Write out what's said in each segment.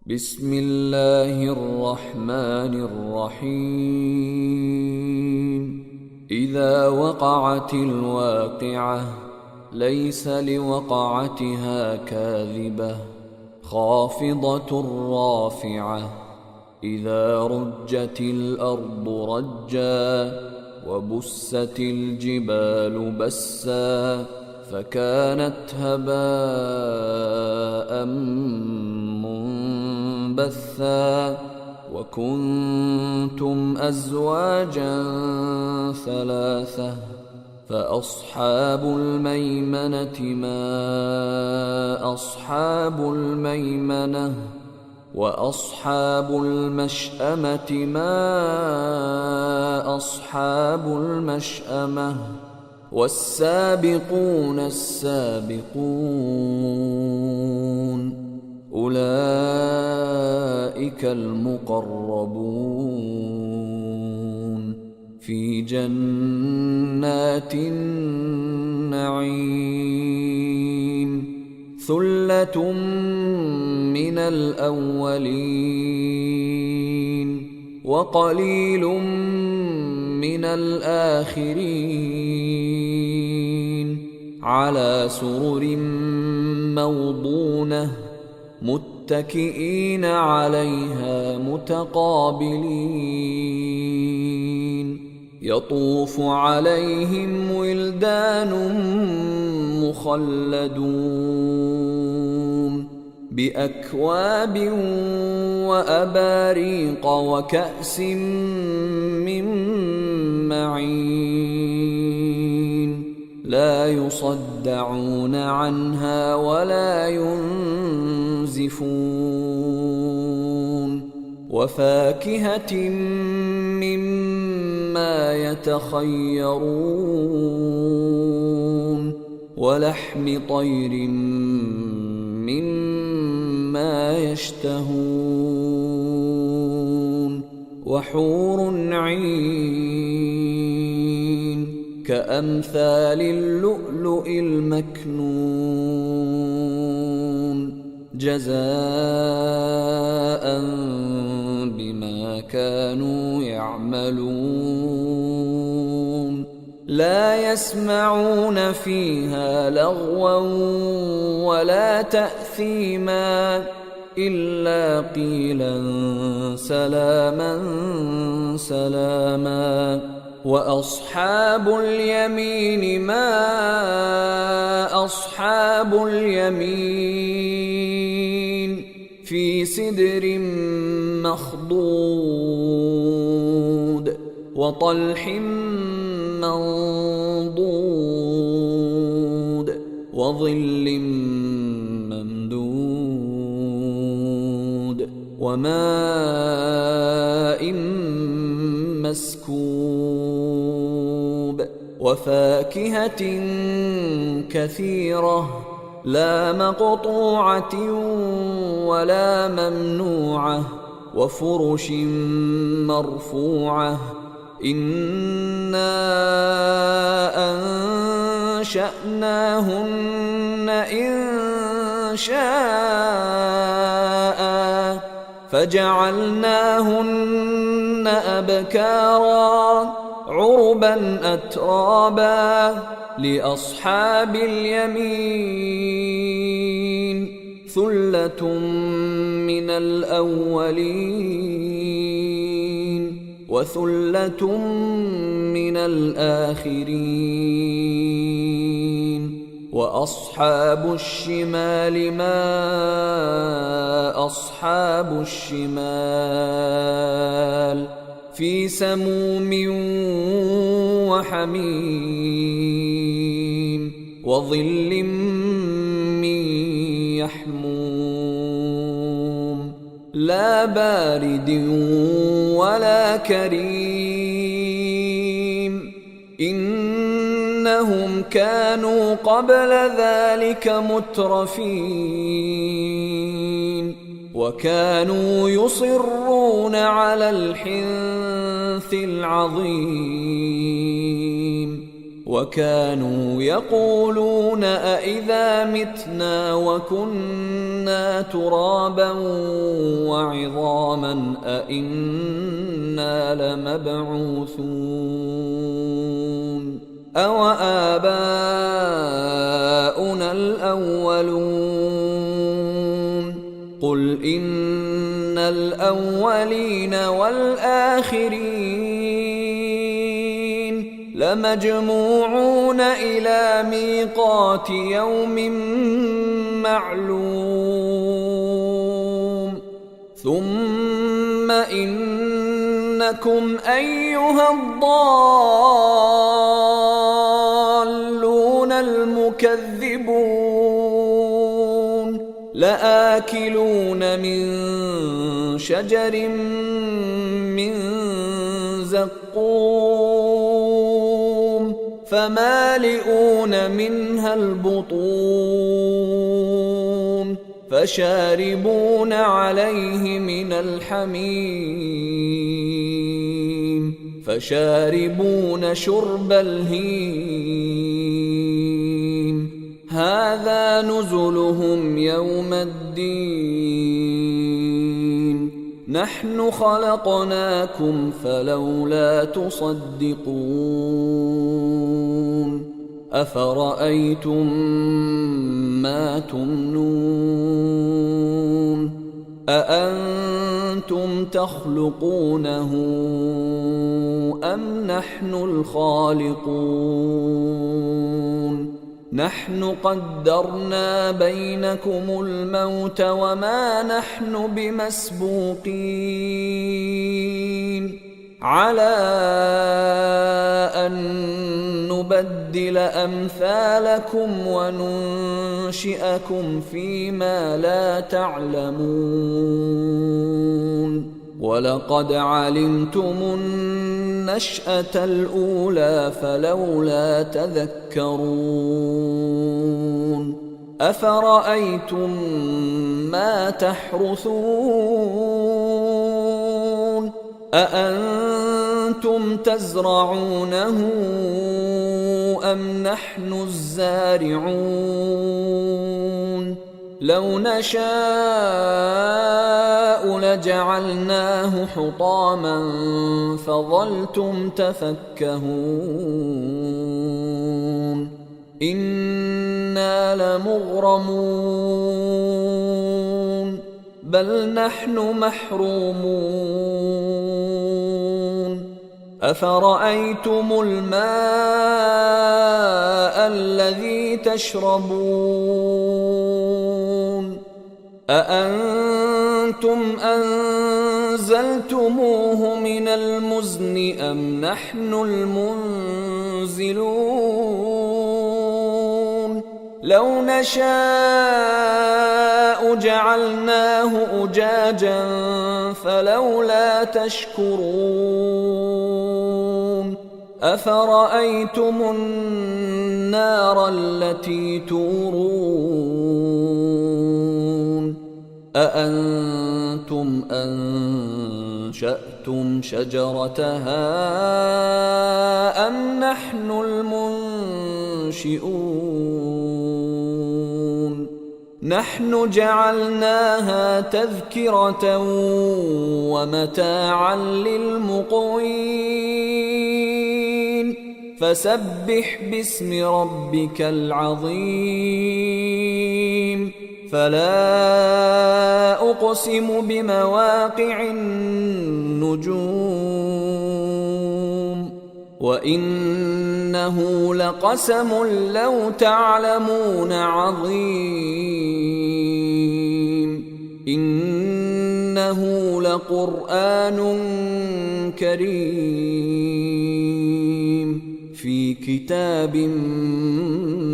بسم الله الرحمن الرحيم. إذا وقعت الواقعة ليس لوقعتها كاذبة خافضة رافعة. إذا رجت الأرض رجا وبست الجبال بسا فكانت هباء منبثا وكنتم أزواجا ثلاثة فأصحاب الميمنة ما أصحاب الميمنة وأصحاب المشأمة ما أصحاب المشأمة والسابقون السابقون أولئك المقربون في جنات النعيم. ثلة من الأولين وقليل من الآخرين. على سرر موضونة متكئين عليها متقابلين. يطوف عليهم ولدان مخلدون بأكواب وأباريق وكأس من معين. لا يصدعون عنها ولا ينزفون. وفاكهة مما يتخيرون ولحم طير مما يشتهون. وحور عين كأمثال اللؤلؤ المكنون جزاء بما كانوا يعملون. لا يسمعون فيها لغوا ولا تأثيما إلا قيلا سلاما سلاما. وأصحاب اليمين ما أصحاب اليمين في سدر مخضود وطلح منضود وظل ممدود وماء مسكوب. وفاكهة كثيرة لا مقطوعة ولا ممنوعة وفرش مرفوعة. إنا أنشأناهن إن شاء فجعلناهن أبكارا عربا أترابا لأصحاب اليمين. ثلة من الأولين وثلة من الآخرين. وأصحاب الشمال ما أصحاب الشمال في سموم وحميم وظل من يحموم لا بارد ولا كريم. إنهم كانوا قبل ذلك مترفين وكانوا يصرون على الحنث العظيم. وكانوا يقولون أإذا متنا وكنا ترابا وعظاما أإنا لمبعوثون أوآباؤنا الأولون قل إن الأولين والآخرين لمجموعون إلى ميقات يوم معلوم ثم إنكم أيها الضالون المكذبون لآكلون من شجر من زقوم فمالئون منها البطون فشاربون عليه من الحميم فشاربون شرب الهيم هذا نزلهم يوم الدين نحن خلقناكم فلولا تصدقون أفرأيتم ما تمنون أأنتم تخلقونه أم نحن الخالقون نحن قدرنا بينكم الموت وما نحن بمسبوقين على أن نبدل أمثالكم وننشئكم فيما لا تعلمون ولقد علمتم النشأة الأولى فلولا تذكرون أفرأيتم ما تحرثون أأنتم تزرعونه أم نحن الزارعون لو نشاء لجعلناه حطاما فظلتم تفكهون إنا لمغرمون بل نحن محرومون أفرأيتم الماء الذي تشربون أأنتم أنزلتموه من المزن أم نحن المنزلون لو نشاء جعلناه أجاجا فلولا تشكرون أفرأيتم النار التي تورون أأنتم أنشأتم شجرتها أم نحن المنشئون نحن جعلناها تذكرة ومتاعا للمقوين فسبح باسم ربك العظيم فلا أقسم بمواقع النجوم وإنه لقسم لو تعلمون عظيم إنه لقرآن كريم في كتاب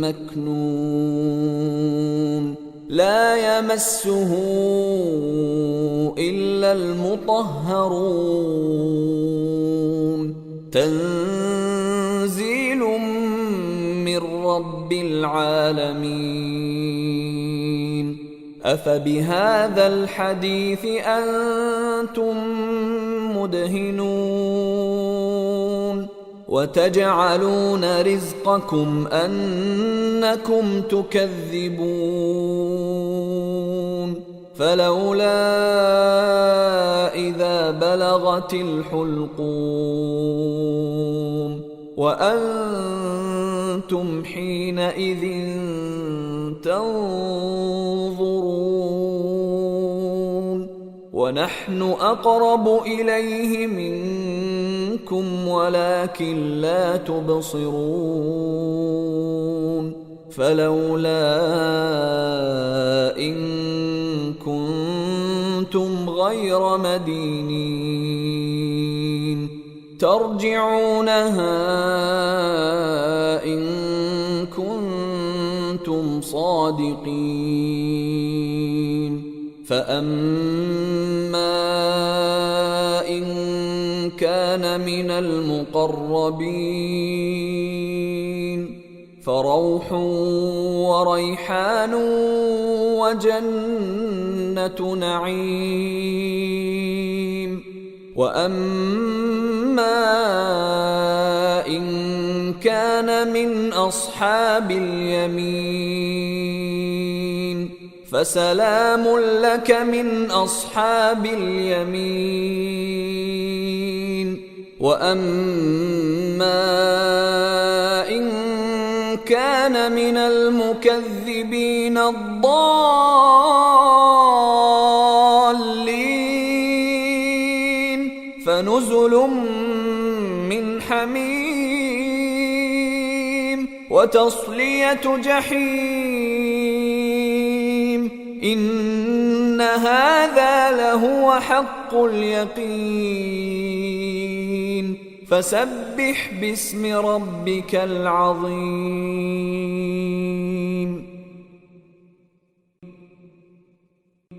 مكنون لا يمسه إلا المطهرون تنزيل من رب العالمين أفبهذا الحديث أنتم مدهنون وتجعلون رزقكم أنكم تكذبون فلولا إذا بلغت الحلقوم وأنتم حينئذ تنظرون ونحن أقرب إليه منكم ولكن لا تبصرون فلولا إن كنتم غير مدينين ترجعونها إن كنتم صادقين فأما إن كان من المقربين فروح وريحان وجنة نعيم وأما إن كان من أصحاب اليمين فسلام لك من أصحاب اليمين وأما إن كان من المكذبين الضالين فنزل من حميم وتصلية جحيم إن هذا لهو حق اليقين فسبح باسم ربك العظيم